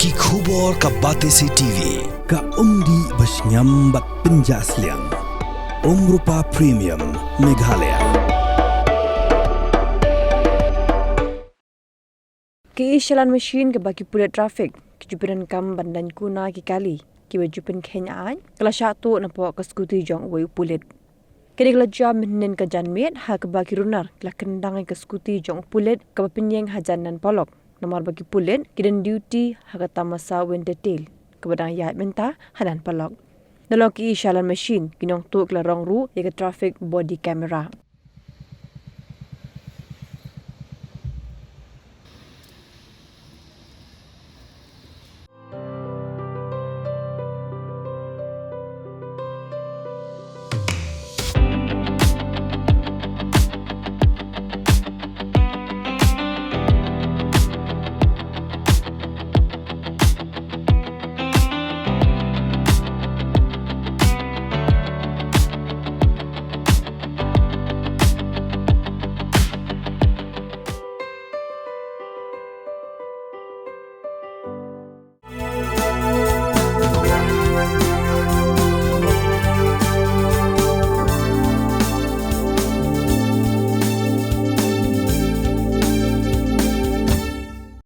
Ki khubor ka Batesi TV. Ka umdi basnyam bak penjaslian. Rupa Premium Meghalaya. Keishalan Mashin ke bagi Pulit trafik. Kejupiran kam Daiñ Kuna ki kali. Ki wajupan Kenya ay. Kala syatu nampak ke skuti jong way Pulit. Kini kala jam menen ke janmit ha ke bagi runar. Kala kendang ke skuti jong Pulit ke penyeng hajanan polok. Nomor bagi Pulit kidan duty ha kata masa wen detail. Kepada ayat minta hadan polok. Dalam Keishalan Mashin kinong tu kala rong ru ya ke trafik body camera.